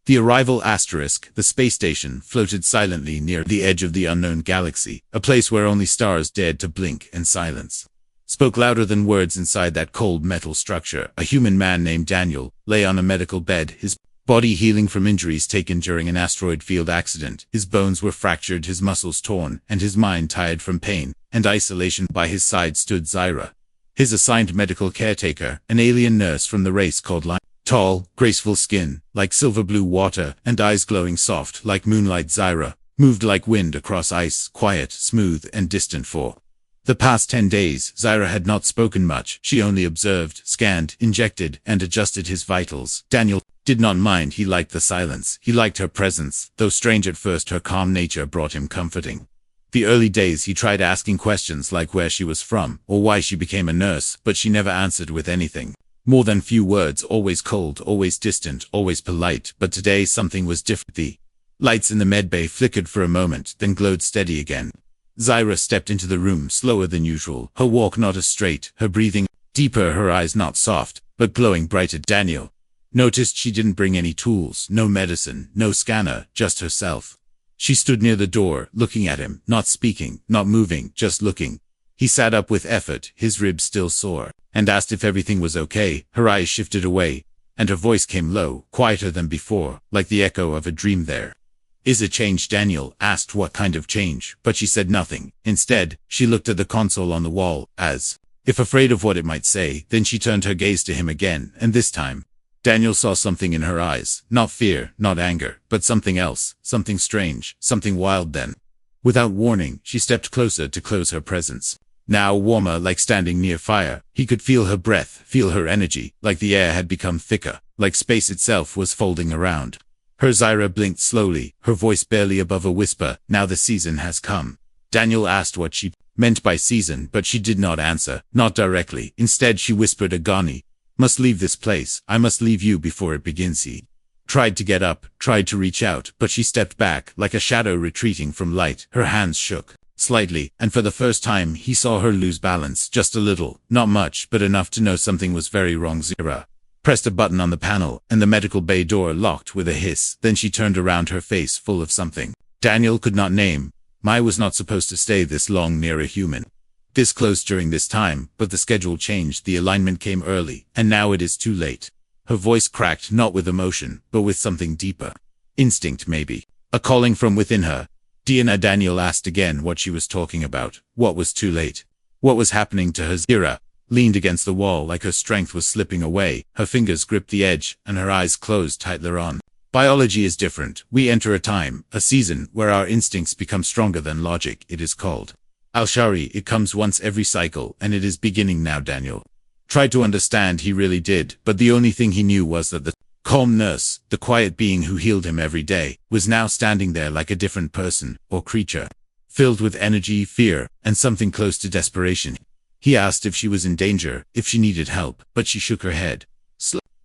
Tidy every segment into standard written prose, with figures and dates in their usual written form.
The arrival asterisk, the space station, floated silently near the edge of the unknown galaxy, a place where only stars dared to blink, and silence spoke louder than words inside that cold metal structure. A human man named Daniel lay on a medical bed, his body healing from injuries taken during an asteroid field accident. His bones were fractured, his muscles torn, and his mind tired from pain and isolation. By his side stood Zyra, his assigned medical caretaker, an alien nurse from the race called Lion. Tall, graceful skin, like silver blue water, and eyes glowing soft like moonlight. Zyra moved like wind across ice, quiet, smooth, and distant. For the past 10 days, Zyra had not spoken much. She only observed, scanned, injected, and adjusted his vitals. Daniel did not mind. He liked the silence. He liked her presence. Though strange at first, her calm nature brought him comforting. The early days he tried asking questions like where she was from, or why she became a nurse, but she never answered with anything more than few words, always cold, always distant, always polite. But today something was different. The lights in the medbay flickered for a moment, then glowed steady again. Zyra stepped into the room slower than usual, her walk not as straight, her breathing deeper, her eyes not soft, but glowing brighter. Daniel noticed she didn't bring any tools, no medicine, no scanner, just herself. She stood near the door, looking at him, not speaking, not moving, just looking. He sat up with effort, his ribs still sore, and asked if everything was okay. Her eyes shifted away, and her voice came low, quieter than before, like the echo of a dream. There is a change. Daniel asked what kind of change, but she said nothing. Instead, she looked at the console on the wall, as if afraid of what it might say. Then she turned her gaze to him again, and this time, Daniel saw something in her eyes. Not fear, not anger, but something else, something strange, something wild. Then, without warning, she stepped closer to close her presence. Now warmer, like standing near fire. He could feel her breath, feel her energy, like the air had become thicker, like space itself was folding around her. Zyra blinked slowly, her voice barely above a whisper. Now the season has come. Daniel asked what she meant by season, but she did not answer, not directly. Instead she whispered, Agani must leave this place. I must leave you before it begins. He tried to get up, tried to reach out, but she stepped back, like a shadow retreating from light. Her hands shook slightly, and for the first time he saw her lose balance, just a little, not much, but enough to know something was very wrong. Zyra pressed a button on the panel, and the medical bay door locked with a hiss. Then she turned around, her face full of something Daniel could not name. Mai was not supposed to stay this long near a human, this close during this time, but the schedule changed. The alignment came early, and now it is too late. Her voice cracked, not with emotion, but with something deeper. Instinct, maybe. A calling from within her. Diana. Daniel asked again what she was talking about. What was too late? What was happening to her? Zyra leaned against the wall like her strength was slipping away. Her fingers gripped the edge, and her eyes closed tighter on. Biology is different. We enter a time, a season, where our instincts become stronger than logic. It is called Al-Shari. It comes once every cycle, and it is beginning now. Daniel tried to understand. He really did, but the only thing he knew was that the calm nurse, the quiet being who healed him every day, was now standing there like a different person, or creature, filled with energy, fear, and something close to desperation. He asked if she was in danger, if she needed help, but she shook her head.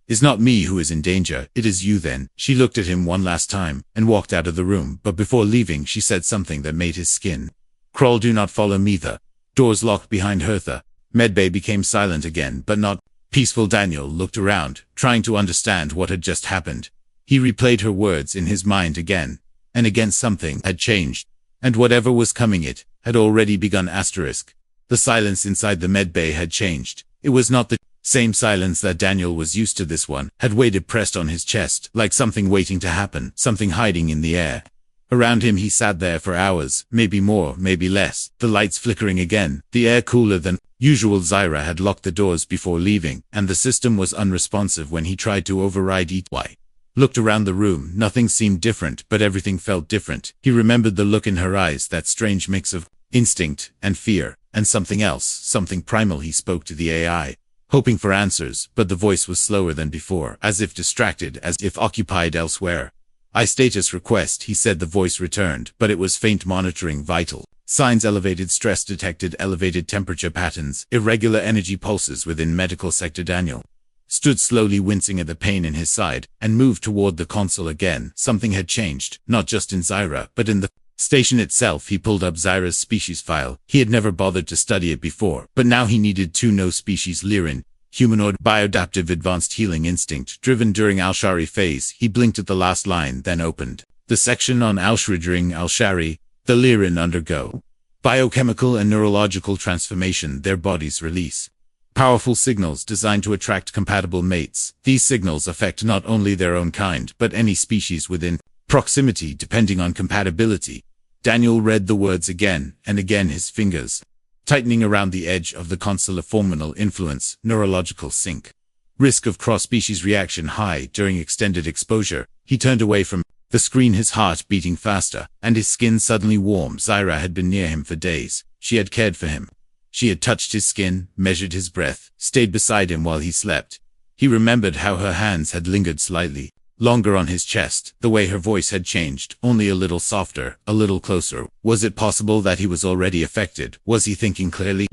It's not me who is in danger, it is you then. She looked at him one last time, and walked out of the room, but before leaving she said something that made his skin crawl. Do not follow me. The doors locked behind her. The medbay became silent again, but not peaceful. Daniel looked around, trying to understand what had just happened. He replayed her words in his mind again, and again. Something had changed, and whatever was coming, it had already begun. Asterisk. The silence inside the medbay had changed. It was not the same silence that Daniel was used to. This one had weighted pressed on his chest, like something waiting to happen, something hiding in the air. Around him he sat there for hours, maybe more, maybe less, the lights flickering again, the air cooler than usual. Zyra had locked the doors before leaving, and the system was unresponsive when he tried to override HFY. Looked around the room, nothing seemed different, but everything felt different. He remembered the look in her eyes, that strange mix of instinct and fear, and something else, something primal. He spoke to the AI, hoping for answers, but the voice was slower than before, as if distracted, as if occupied elsewhere. I status request, he said. The voice returned, but it was faint. Monitoring vital signs, elevated stress detected, elevated temperature patterns, irregular energy pulses within medical sector. Daniel stood slowly, wincing at the pain in his side, and moved toward the console again. Something had changed, not just in Zyra, but in the station itself. He pulled up Zyra's species file. He had never bothered to study it before, but now he needed to know species. Lyrin humanoid, biodaptive, advanced healing instinct, driven during Al-Shari phase. He blinked at the last line, then opened the section on Al-Shridring Al-Shari. The Lyran undergo biochemical and neurological transformation. Their bodies release powerful signals designed to attract compatible mates. These signals affect not only their own kind, but any species within proximity, depending on compatibility. Daniel read the words again and again, his fingers tightening around the edge of the console. Hormonal influence, neurological sync. Risk of cross-species reaction high during extended exposure. He turned away from the screen, his heart beating faster, and his skin suddenly warm. Zyra had been near him for days. She had cared for him. She had touched his skin, measured his breath, stayed beside him while he slept. He remembered how her hands had lingered slightly longer on his chest, the way her voice had changed, only a little softer, a little closer. Was it possible that he was already affected? Was he thinking clearly?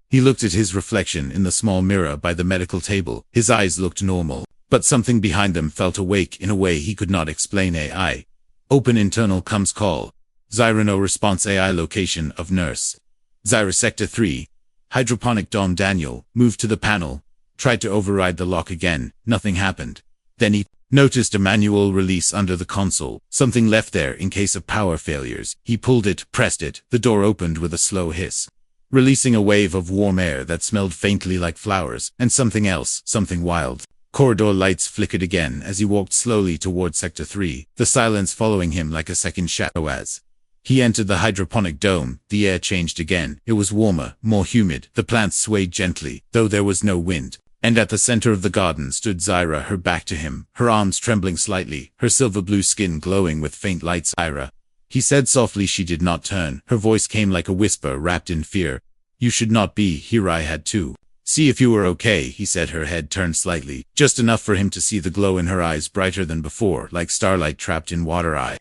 He looked at his reflection in the small mirror by the medical table. His eyes looked normal, but something behind them felt awake in a way he could not explain. AI. Open internal comms call. Zyra no response. AI location of nurse. Zyra Sector 3. Hydroponic Dom. Daniel moved to the panel, tried to override the lock again. Nothing happened. Then he noticed a manual release under the console, something left there in case of power failures. He pulled it, pressed it. The door opened with a slow hiss, releasing a wave of warm air that smelled faintly like flowers, and something else, something wild. Corridor lights flickered again as he walked slowly toward Sector 3, the silence following him like a second shadow. As he entered the hydroponic dome, the air changed again. It was warmer, more humid. The plants swayed gently, though there was no wind. And at the center of the garden stood Zyra, her back to him, her arms trembling slightly, her silver blue skin glowing with faint light. Zyra, he said softly. She did not turn. Her voice came like a whisper wrapped in fear. You should not be here. I had to see if you were okay, he said. Her head turned slightly, just enough for him to see the glow in her eyes, brighter than before, like starlight trapped in water. I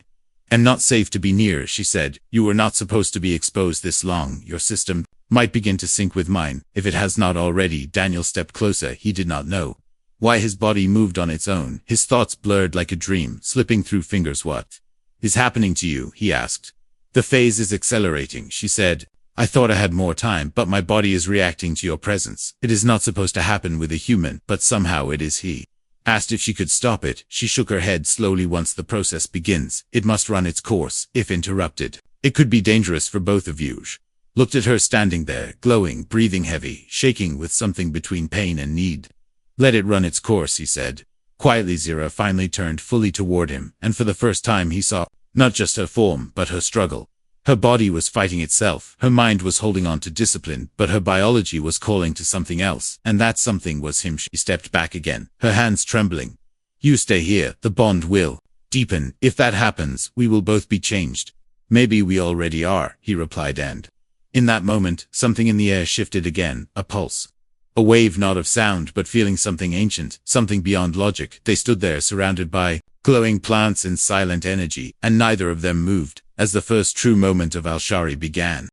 am not safe to be near, she said. You were not supposed to be exposed this long. Your system might begin to sync with mine, if it has not already. Daniel stepped closer. He did not know why his body moved on its own. His thoughts blurred like a dream, slipping through fingers. What is happening to you? He asked. The phase is accelerating, she said. I thought I had more time, but my body is reacting to your presence. It is not supposed to happen with a human, but somehow it is. He asked if she could stop it. She shook her head slowly. Once the process begins, it must run its course. If interrupted, it could be dangerous for both of you. Looked at her standing there, glowing, breathing heavy, shaking with something between pain and need. Let it run its course, he said. Quietly. Zyra finally turned fully toward him, and for the first time he saw not just her form, but her struggle. Her body was fighting itself. Her mind was holding on to discipline, but her biology was calling to something else, and that something was him. She stepped back again, her hands trembling. You stay here. The bond will deepen. If that happens, we will both be changed. Maybe we already are, he replied, and in that moment, something in the air shifted again, a pulse. A wave, not of sound, but feeling, something ancient, something beyond logic. They stood there, surrounded by glowing plants and silent energy, and neither of them moved, as the first true moment of Al-Shari began.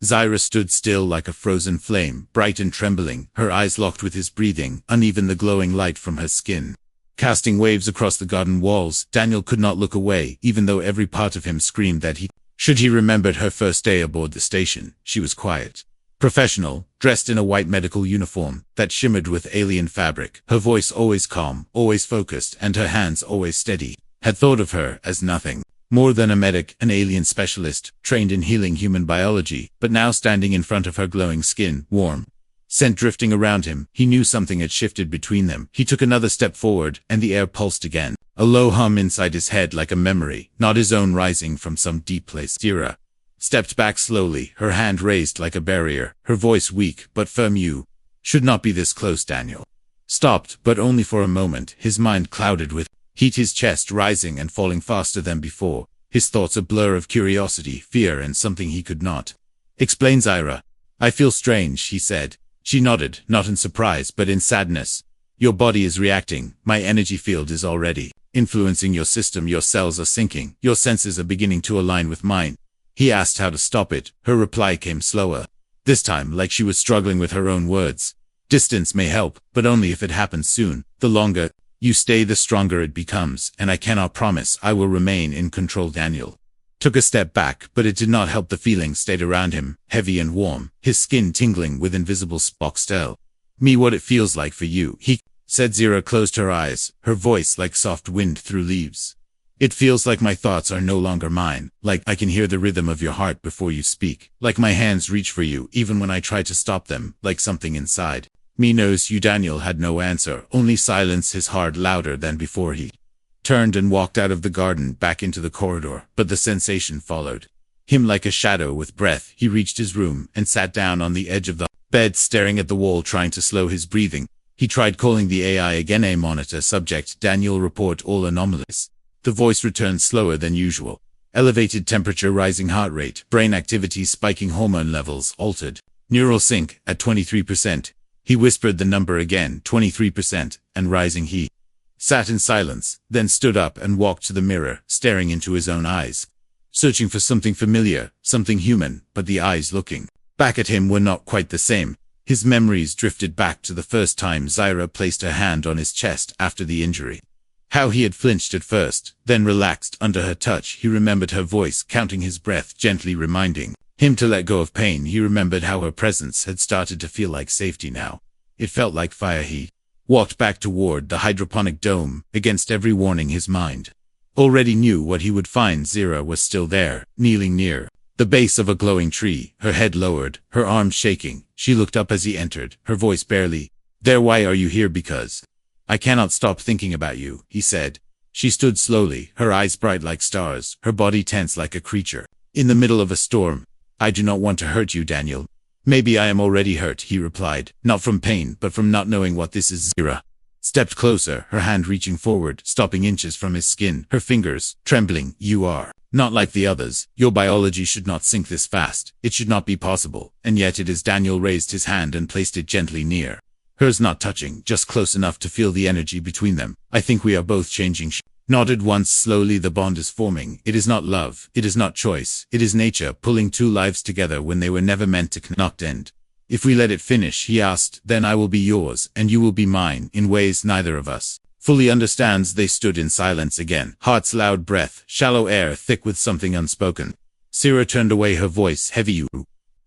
Zyra stood still like a frozen flame, bright and trembling, her eyes locked with his breathing, uneven, the glowing light from her skin casting waves across the garden walls. Daniel could not look away, even though every part of him screamed that he should. He remembered her first day aboard the station. She was quiet, professional, dressed in a white medical uniform that shimmered with alien fabric, her voice always calm, always focused, and her hands always steady. Had thought of her as nothing more than a medic, an alien specialist, trained in healing human biology, but now standing in front of her, glowing skin, warm scent drifting around him, he knew something had shifted between them. He took another step forward, and the air pulsed again, a low hum inside his head like a memory, not his own, rising from some deep place. Zyra stepped back slowly, her hand raised like a barrier, her voice weak but firm. You should not be this close. Daniel stopped, but only for a moment, his mind clouded with heat, his chest rising and falling faster than before, his thoughts a blur of curiosity, fear, and something he could not explain. Zyra, I feel strange, he said. She nodded, not in surprise but in sadness. Your body is reacting. My energy field is already influencing your system. Your cells are syncing. Your senses are beginning to align with mine. He asked how to stop it. Her reply came slower, this time like she was struggling with her own words. Distance may help, but only if it happens soon. The longer you stay, the stronger it becomes, and I cannot promise I will remain in control. Daniel took a step back, but it did not help. The feeling stayed around him, heavy and warm, his skin tingling with invisible sparks. Still, me what it feels like for you, he said. Zira closed her eyes, her voice like soft wind through leaves. It feels like my thoughts are no longer mine, like I can hear the rhythm of your heart before you speak, like my hands reach for you even when I try to stop them, like something inside me knows you. Daniel had no answer, only silence, his heart louder than before. He turned and walked out of the garden back into the corridor, but the sensation followed him like a shadow with breath. He reached his room and sat down on the edge of the bed, staring at the wall, trying to slow his breathing. He tried calling the AI again. A monitor subject, Daniel, report all anomalies. The voice returned slower than usual. Elevated temperature, rising heart rate, brain activity spiking, hormone levels altered. Neural sync at 23%. He whispered the number again, 23%, and rising. He sat in silence, then stood up and walked to the mirror, staring into his own eyes, searching for something familiar, something human, but the eyes looking back at him were not quite the same. His memories drifted back to the first time Zyra placed her hand on his chest after the injury. How he had flinched at first, then relaxed under her touch. He remembered her voice, counting his breath, gently reminding him to let go of pain. He remembered how her presence had started to feel like safety now. It felt like fire. He walked back toward the hydroponic dome, against every warning. His mind already knew what he would find. Zyra was still there, kneeling near the base of a glowing tree, her head lowered, her arms shaking. She looked up as he entered, her voice barely there. Why are you here? Because I cannot stop thinking about you, he said. She stood slowly, her eyes bright like stars, her body tense like a creature in the middle of a storm. I do not want to hurt you, Daniel. Maybe I am already hurt, he replied, not from pain, but from not knowing what this is. Zyra stepped closer, her hand reaching forward, stopping inches from his skin, her fingers trembling. You are not like the others. Your biology should not sink this fast. It should not be possible. And yet it is. Daniel raised his hand and placed it gently near hers, not touching, just close enough to feel the energy between them. I think we are both changing. She nodded once. Slowly the bond is forming. It is not love. It is not choice. It is nature pulling two lives together when they were never meant to connect. And if we let it finish, he asked, then I will be yours, and you will be mine, in ways neither of us fully understands. They stood in silence again. Heart's loud breath, shallow air thick with something unspoken. Zyra turned away, her voice heavy. You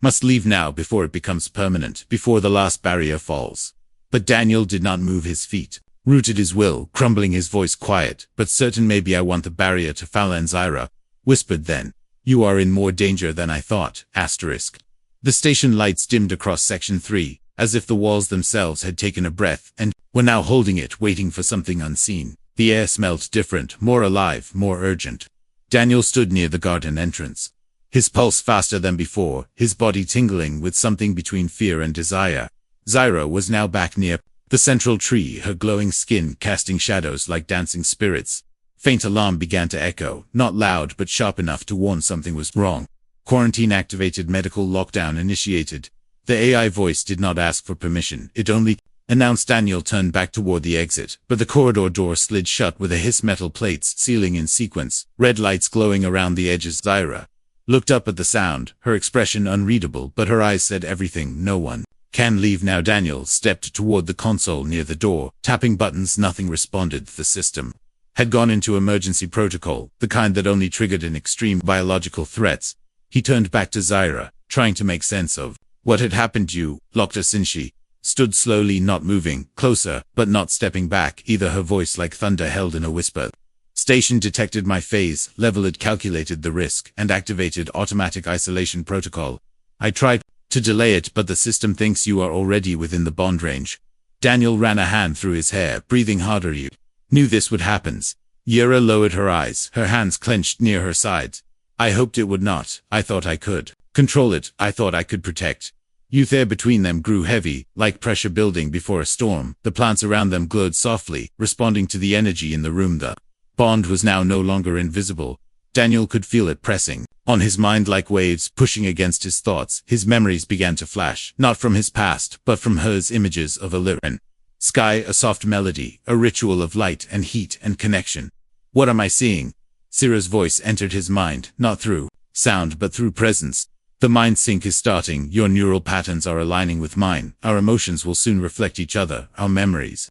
must leave now before it becomes permanent, before the last barrier falls. But Daniel did not move his feet, rooted his will, crumbling, his voice quiet, but certain. Maybe I want the barrier to fall. And Zyra whispered then, you are in more danger than I thought. Asterisk. The station lights dimmed across Section 3, as if the walls themselves had taken a breath and were now holding it, waiting for something unseen. The air smelled different, more alive, more urgent. Daniel stood near the garden entrance, his pulse faster than before, his body tingling with something between fear and desire. Zyra was now back near the central tree, her glowing skin casting shadows like dancing spirits. Faint alarm began to echo, not loud but sharp enough to warn something was wrong. Quarantine activated, medical lockdown initiated. The AI voice did not ask for permission, it only announced. Daniel turned back toward the exit, but the corridor door slid shut with a hiss, metal plates sealing in sequence, red lights glowing around the edges. Zyra looked up at the sound, her expression unreadable, but her eyes said everything. No one can leave now. Daniel stepped toward the console near the door, tapping buttons. Nothing responded. The system had gone into emergency protocol, the kind that only triggered in extreme biological threats. He turned back to Zyra, trying to make sense of what had happened. You locked us in. She stood slowly, not moving, closer, but not stepping back either, her voice like thunder held in a whisper. Station detected my phase, leveled, calculated the risk, and activated automatic isolation protocol. I tried to delay it, but the system thinks you are already within the bond range. Daniel ran a hand through his hair, breathing harder. You knew this would happen. Zyra lowered her eyes, her hands clenched near her sides. I hoped it would not. I thought I could control it. I thought I could protect you. The air between them grew heavy, like pressure building before a storm. The plants around them glowed softly, responding to the energy in the room. The bond was now no longer invisible. Daniel could feel it pressing on his mind like waves, pushing against his thoughts. His memories began to flash, not from his past, but from hers, images of a Lyran sky, a soft melody, a ritual of light and heat and connection. What am I seeing? Zyra's voice entered his mind, not through sound but through presence. The mind sync is starting. Your neural patterns are aligning with mine. Our emotions will soon reflect each other. Our memories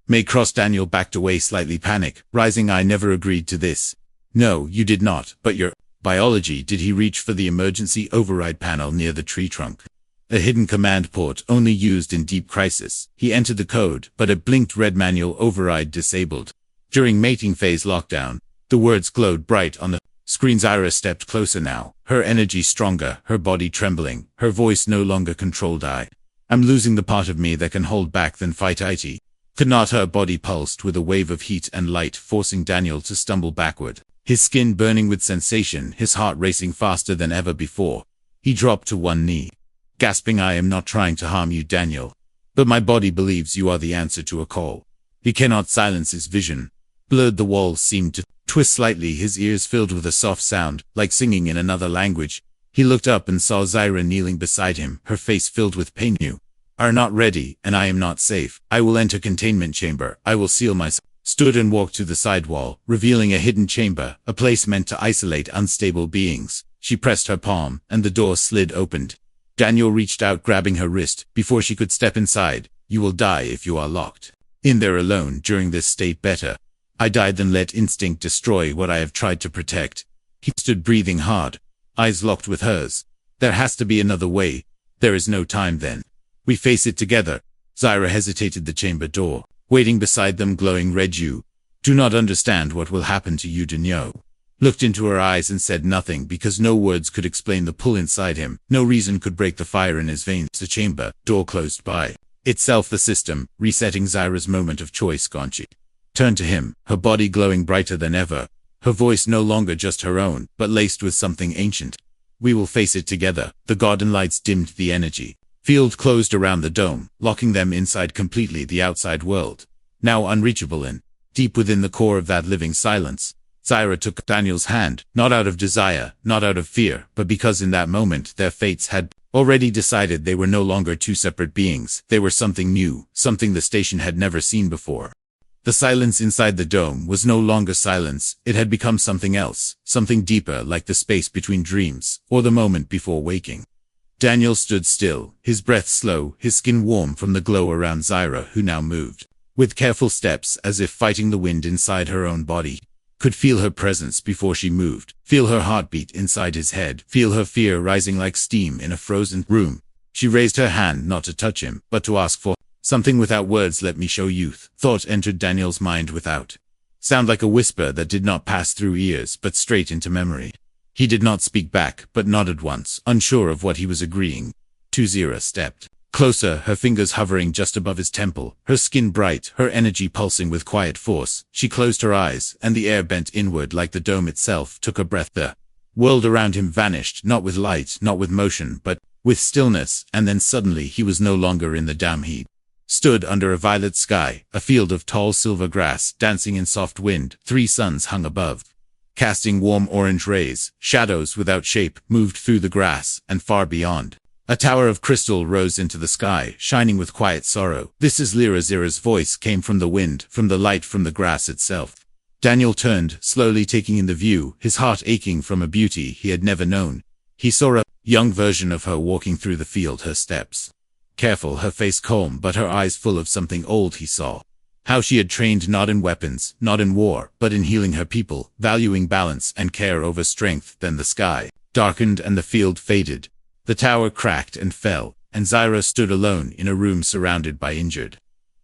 may cross. Daniel backed away, slightly panic, rising. I never agreed to this. No, you did not, but your biology. Did he reach for the emergency override panel near the tree trunk? A hidden command port only used in deep crisis. He entered the code, but it blinked red manual override disabled. During mating phase lockdown, the words glowed bright on the screen. Zyra stepped closer now, her energy stronger, her body trembling, her voice no longer controlled. I'm losing the part of me that can hold back than fight it. Could not. Her body pulsed with a wave of heat and light, forcing Daniel to stumble backward. His skin burning with sensation, his heart racing faster than ever before. He dropped to one knee, gasping, I am not trying to harm you, Daniel. But my body believes you are the answer to a call. He cannot silence his vision. Blurred, the walls seemed to twist slightly, his ears filled with a soft sound, like singing in another language. He looked up and saw Zyra kneeling beside him, her face filled with pain. You are not ready, and I am not safe. I will enter containment chamber. I will seal myself. Stood and walked to the side wall, revealing a hidden chamber, a place meant to isolate unstable beings. She pressed her palm, and the door slid opened. Daniel reached out, grabbing her wrist. Before she could step inside, you will die if you are locked in there alone during this state. Better I die than let instinct destroy what I have tried to protect. He stood, breathing hard, eyes locked with hers. There has to be another way. There is no time then. We face it together. Zyra hesitated, the chamber door, waiting beside them, glowing red. You do not understand what will happen to you. Daniel looked into her eyes and said nothing, because no words could explain the pull inside him. No reason could break the fire in his veins. The chamber door closed by itself, the system resetting. Zyra's moment of choice gone. She turned to him, her body glowing brighter than ever, her voice no longer just her own, but laced with something ancient. We will face it together. The garden lights dimmed, the energy field closed around the dome, locking them inside completely. The outside world, now unreachable and deep within the core of that living silence. Zyra took Daniel's hand, not out of desire, not out of fear, but because in that moment their fates had already decided. They were no longer two separate beings. They were something new, something the station had never seen before. The silence inside the dome was no longer silence. It had become something else, something deeper, like the space between dreams, or the moment before waking. Daniel stood still, his breath slow, his skin warm from the glow around Zyra, who now moved with careful steps, as if fighting the wind inside her own body. Could feel her presence before she moved, feel her heartbeat inside his head, feel her fear rising like steam in a frozen room. She raised her hand, not to touch him, but to ask for something without words. Let me show you. Thought entered Daniel's mind without sound, like a whisper that did not pass through ears, but straight into memory. He did not speak back, but nodded once, unsure of what he was agreeing to. Zyra stepped closer, her fingers hovering just above his temple, her skin bright, her energy pulsing with quiet force. She closed her eyes, and the air bent inward like the dome itself took a breath. The world around him vanished, not with light, not with motion, but with stillness. And then suddenly he was no longer in the dam. He stood under a violet sky, a field of tall silver grass dancing in soft wind. 3 suns hung above, casting warm orange rays. Shadows without shape moved through the grass, and far beyond, a tower of crystal rose into the sky, shining with quiet sorrow. This is Lyra. Zyra's voice came from the wind, from the light, from the grass itself. Daniel turned, slowly taking in the view, his heart aching from a beauty he had never known. He saw a young version of her walking through the field, her steps careful, her face calm, but her eyes full of something old. He saw how she had trained, not in weapons, not in war, but in healing her people, valuing balance and care over strength. Then the sky darkened and the field faded. The tower cracked and fell, and Zyra stood alone in a room surrounded by injured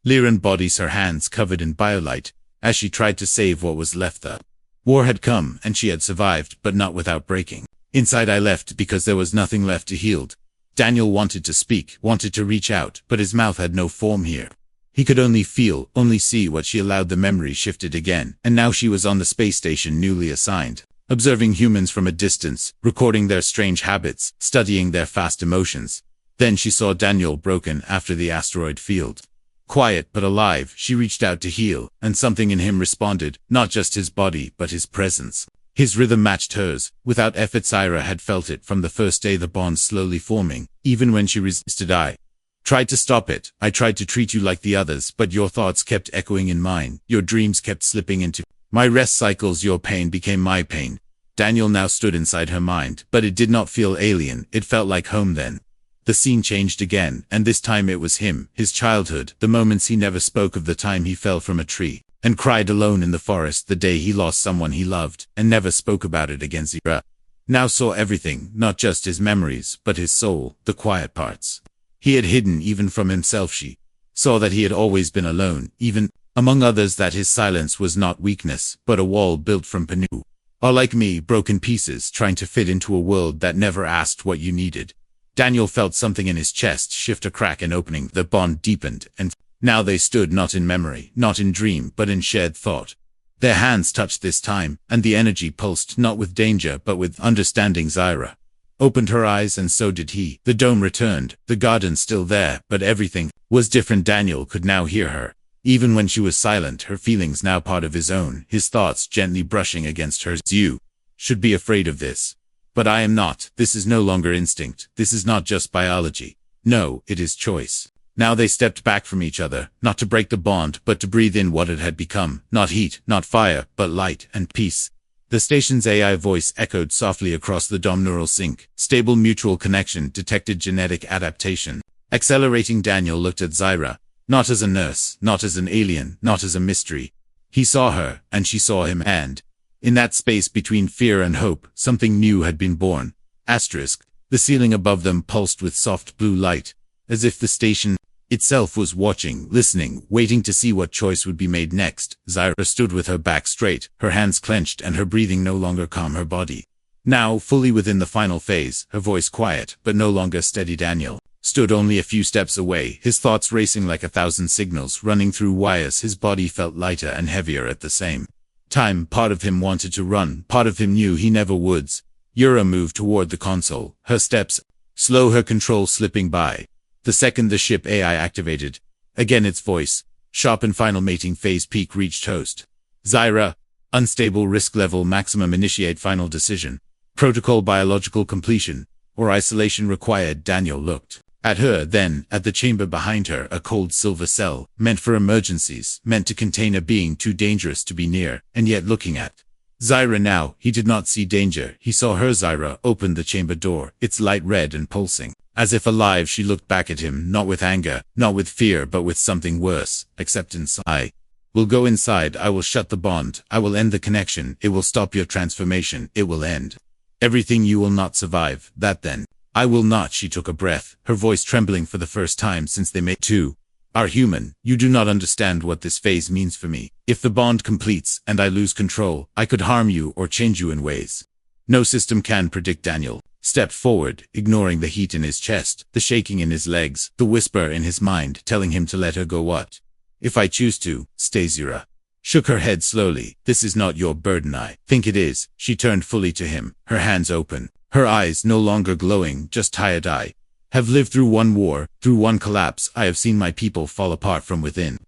Lyran bodies, her hands covered in biolight, as she tried to save what was left. The war had come, and she had survived, but not without breaking. Inside, I left because there was nothing left to heal. Daniel wanted to speak, wanted to reach out, but his mouth had no form here. He could only feel, only see what she allowed. The memory shifted again, and now she was on the space station newly assigned, observing humans from a distance, recording their strange habits, studying their fast emotions. Then she saw Daniel, broken after the asteroid field. Quiet but alive, she reached out to heal, and something in him responded, not just his body, but his presence. His rhythm matched hers. Without effort, Zyra had felt it from the first day, the bond slowly forming. Even when she resisted, I tried to stop it. I tried to treat you like the others, but your thoughts kept echoing in mine. Your dreams kept slipping into my rest cycles. Your pain became my pain. Daniel now stood inside her mind, but it did not feel alien. It felt like home then. The scene changed again, and this time it was him, his childhood, the moments he never spoke of, the time he fell from a tree and cried alone in the forest, the day he lost someone he loved, and never spoke about it again. Zyra now saw everything, not just his memories, but his soul, the quiet parts. He had hidden even from himself. She saw that he had always been alone, even among others, that his silence was not weakness, but a wall built from Panu. Or like me, broken pieces, trying to fit into a world that never asked what you needed. Daniel felt something in his chest shift, a crack, an opening. The bond deepened, and now they stood not in memory, not in dream, but in shared thought. Their hands touched this time, and the energy pulsed not with danger but with understanding. Zyra opened her eyes, and so did he. The dome returned, the garden still there, but everything was different. Daniel could now hear her. Even when she was silent, her feelings now part of his own, his thoughts gently brushing against hers. You should be afraid of this. But I am not. This is no longer instinct. This is not just biology. No, it is choice. Now they stepped back from each other, not to break the bond, but to breathe in what it had become. Not heat, not fire, but light and peace. The station's AI voice echoed softly across the dome. Neural sync, stable mutual connection, detected genetic adaptation. Accelerating. Daniel looked at Zyra. Not as a nurse, not as an alien, not as a mystery. He saw her, and she saw him, and in that space between fear and hope, something new had been born. Asterisk. The ceiling above them pulsed with soft blue light, as if the station itself was watching, listening, waiting to see what choice would be made next. Zyra stood with her back straight, her hands clenched, and her breathing no longer calm. Her body now fully within the final phase, her voice quiet, but no longer steady. Daniel stood only a few steps away, his thoughts racing like 1,000 signals running through wires. His body felt lighter and heavier at the same time. Part of him wanted to run, part of him knew he never would. Yura moved toward the console, her steps slow, her control slipping by. The second the ship AI activated, again its voice, sharp and final. Mating phase peak reached. Host Zyra, unstable, risk level maximum. Initiate final decision. Protocol biological completion, or isolation required. Daniel looked at her, then at the chamber behind her, a cold silver cell, meant for emergencies, meant to contain a being too dangerous to be near, and yet looking at Zyra now, he did not see danger, he saw her. Zyra opened the chamber door, its light red and pulsing. As if alive, she looked back at him, not with anger, not with fear, but with something worse, acceptance. I will go inside, I will shut the bond, I will end the connection, it will stop your transformation, it will end everything. You will not survive that then. I will not. She took a breath, her voice trembling for the first time since they met. Two are human. You do not understand what this phase means for me. If the bond completes and I lose control, I could harm you or change you in ways no system can predict. Daniel stepped forward, ignoring the heat in his chest, the shaking in his legs, the whisper in his mind telling him to let her go. What if I choose to stay? Zyra shook her head slowly. This is not your burden. I think it is. She turned fully to him, her hands open, her eyes no longer glowing, just tired. I have lived through one war, through one collapse. I have seen my people fall apart from within.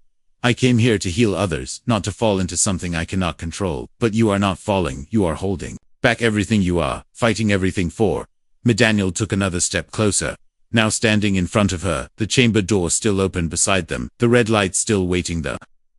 I came here to heal others, not to fall into something I cannot control. But you are not falling, you are holding back everything you are, fighting everything for. Daniel took another step closer, now standing in front of her, the chamber door still open beside them, the red light still waiting. The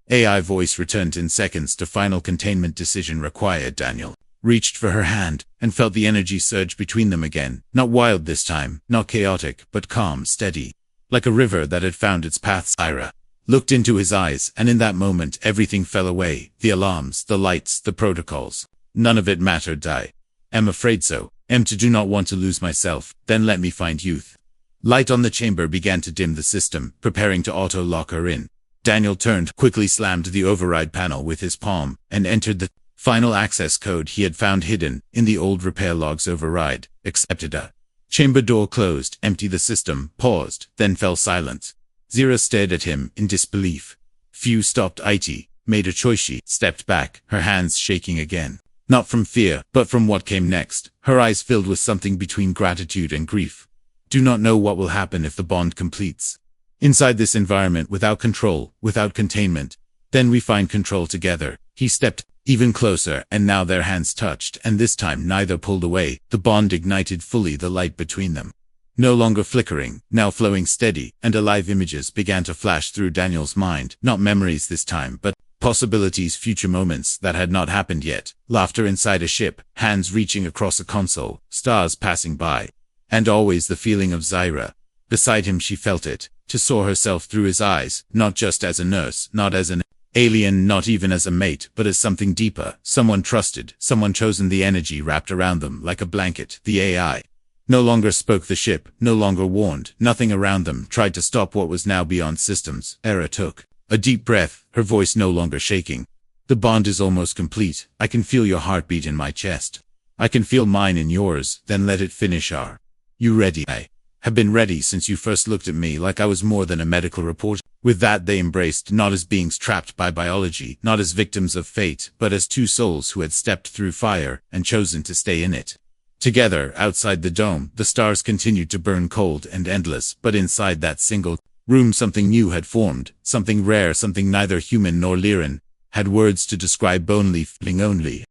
AI voice returned in seconds to final containment decision required. Daniel reached for her hand, and felt the energy surge between them again, not wild this time, not chaotic, but calm, steady, like a river that had found its path. Zyra looked into his eyes, and in that moment everything fell away, the alarms, the lights, the protocols. None of it mattered. I am afraid so. To do not want to lose myself, then let me find youth. Light on the chamber began to dim the system, preparing to auto-lock her in. Daniel turned, quickly slammed the override panel with his palm, and entered the final access code he had found hidden in the old repair logs. Override, accepted. A chamber door closed, empty. The system paused, then fell silent. Zyra stared at him in disbelief. Few stopped. It made a choice. She stepped back, her hands shaking again. Not from fear, but from what came next, her eyes filled with something between gratitude and grief. Do not know what will happen if the bond completes. Inside this environment, without control, without containment, then we find control together. He stepped even closer, and now their hands touched, and this time neither pulled away. The bond ignited fully, the light between them no longer flickering, now flowing steady, and alive. Images began to flash through Daniel's mind, not memories this time, but possibilities, future moments that had not happened yet. Laughter inside a ship, hands reaching across a console, stars passing by. And always the feeling of Zyra. Beside him she felt it, to saw herself through his eyes, not just as a nurse, not as an Alien not even as a mate, but as something deeper, someone trusted, someone chosen. The energy wrapped around them like a blanket. The AI no longer spoke the ship, no longer warned. Nothing around them tried to stop what was now beyond systems. Era took a deep breath, her voice no longer shaking. The bond is almost complete. I can feel your heartbeat in my chest. I can feel mine in yours. Then let it finish. Are you ready? I have been ready since you first looked at me like I was more than a medical report. With that they embraced, not as beings trapped by biology, not as victims of fate, but as two souls who had stepped through fire and chosen to stay in it. Together, outside the dome, the stars continued to burn cold and endless, but inside that single room something new had formed, something rare, something neither human nor Lyran had words to describe, only feeling only.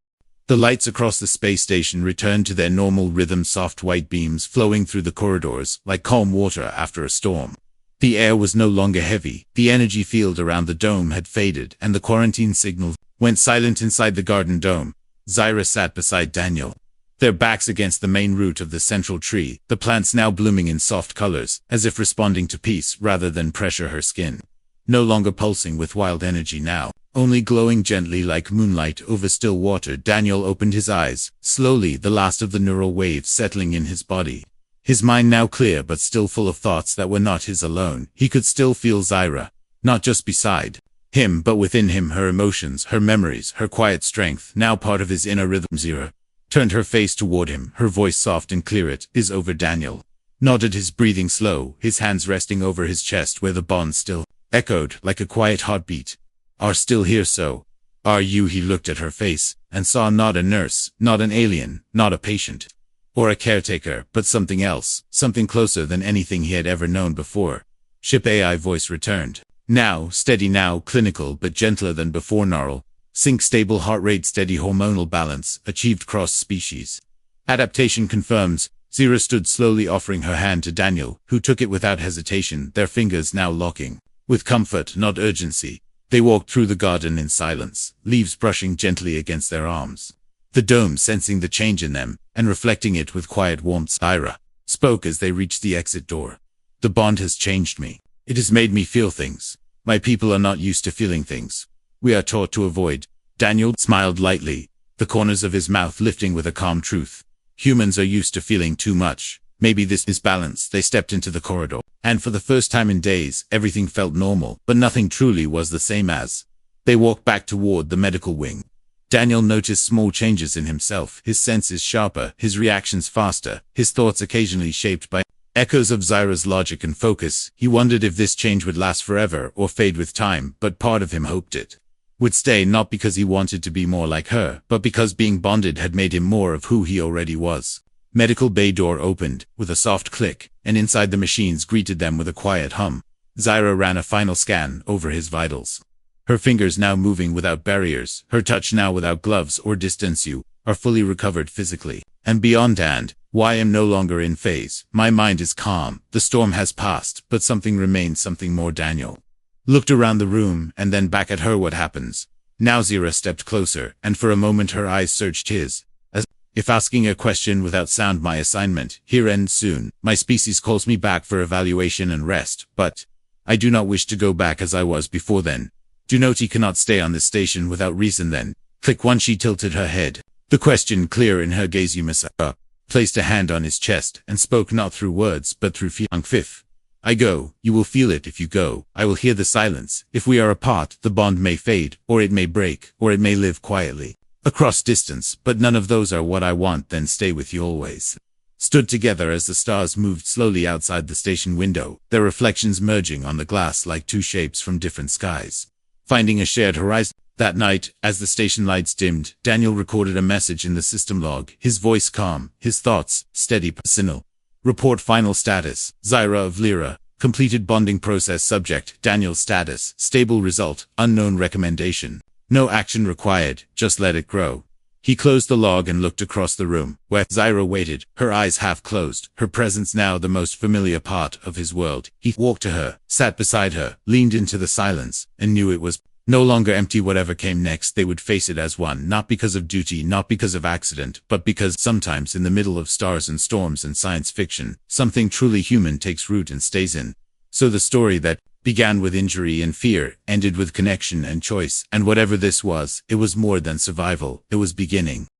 The lights across the space station returned to their normal rhythm, soft white beams flowing through the corridors like calm water after a storm. The air was no longer heavy, the energy field around the dome had faded, and the quarantine signal went silent inside the garden dome. Zyra sat beside Daniel, their backs against the main root of the central tree, the plants now blooming in soft colors, as if responding to peace rather than pressure. Her skin no longer pulsing with wild energy now, only glowing gently like moonlight over still water. Daniel opened his eyes, slowly, the last of the neural waves settling in his body. His mind now clear but still full of thoughts that were not his alone. He could still feel Zyra, not just beside him but within him, her emotions, her memories, her quiet strength, now part of his inner rhythm. Zyra turned her face toward him, her voice soft and clear. It is over. Daniel nodded, his breathing slow, his hands resting over his chest where the bond still echoed like a quiet heartbeat. Are still here, so are you? He looked at her face and saw not a nurse, not an alien, not a patient or a caretaker, but something else, something closer than anything he had ever known before. Ship AI voice returned. Now, steady, now clinical but gentler than before. Gnarl, sync, stable heart rate, steady hormonal balance, achieved cross-species adaptation confirms. Zyra stood slowly, offering her hand to Daniel, who took it without hesitation, their fingers now locking. With comfort, not urgency, they walked through the garden in silence, leaves brushing gently against their arms. The dome sensing the change in them, and reflecting it with quiet warmth. Zyra spoke as they reached the exit door. The bond has changed me. It has made me feel things. My people are not used to feeling things. We are taught to avoid. Daniel smiled lightly, the corners of his mouth lifting with a calm truth. Humans are used to feeling too much. Maybe this is balance. They stepped into the corridor, and for the first time in days, everything felt normal, but nothing truly was the same as. They walked back toward the medical wing. Daniel noticed small changes in himself, his senses sharper, his reactions faster, his thoughts occasionally shaped by echoes of Zyra's logic and focus. He wondered if this change would last forever or fade with time, but part of him hoped it would stay, not because he wanted to be more like her, but because being bonded had made him more of who he already was. Medical bay door opened with a soft click, and inside the machines greeted them with a quiet hum. Zyra ran a final scan over his vitals. Her fingers now moving without barriers, her touch now without gloves or distance. You are fully recovered physically and beyond, and I am no longer in phase. My mind is calm. The storm has passed, but something remains, something more. Daniel looked around the room and then back at her. What happens? Now Zyra stepped closer, and for a moment her eyes searched his, as if asking a question without sound. My assignment here ends soon. My species calls me back for evaluation and rest, but I do not wish to go back as I was before then. Do note he cannot stay on this station without reason then. Click one. She tilted her head, the question clear in her gaze. You placed a hand on his chest and spoke not through words but through feeling. Fifth. I go, you will feel it. If you go, I will hear the silence. If we are apart, the bond may fade, or it may break, or it may live quietly across distance, but none of those are what I want. Then stay with you always. Stood together as the stars moved slowly outside the station window, their reflections merging on the glass like two shapes from different skies, finding a shared horizon. That night, as the station lights dimmed, Daniel recorded a message in the system log, his voice calm, his thoughts steady. Personal report, final status, Zyra of Lyra, completed bonding process. Subject, Daniel. Status, stable. Result, unknown. Recommendation, no action required, just let it grow. He closed the log and looked across the room, where Zyra waited, her eyes half closed, her presence now the most familiar part of his world. He walked to her, sat beside her, leaned into the silence, and knew it was no longer empty. Whatever came next, they would face it as one, not because of duty, not because of accident, but because sometimes in the middle of stars and storms and science fiction, something truly human takes root and stays in. So the story that Began with injury and fear, ended with connection and choice, and whatever this was, it was more than survival, it was beginning.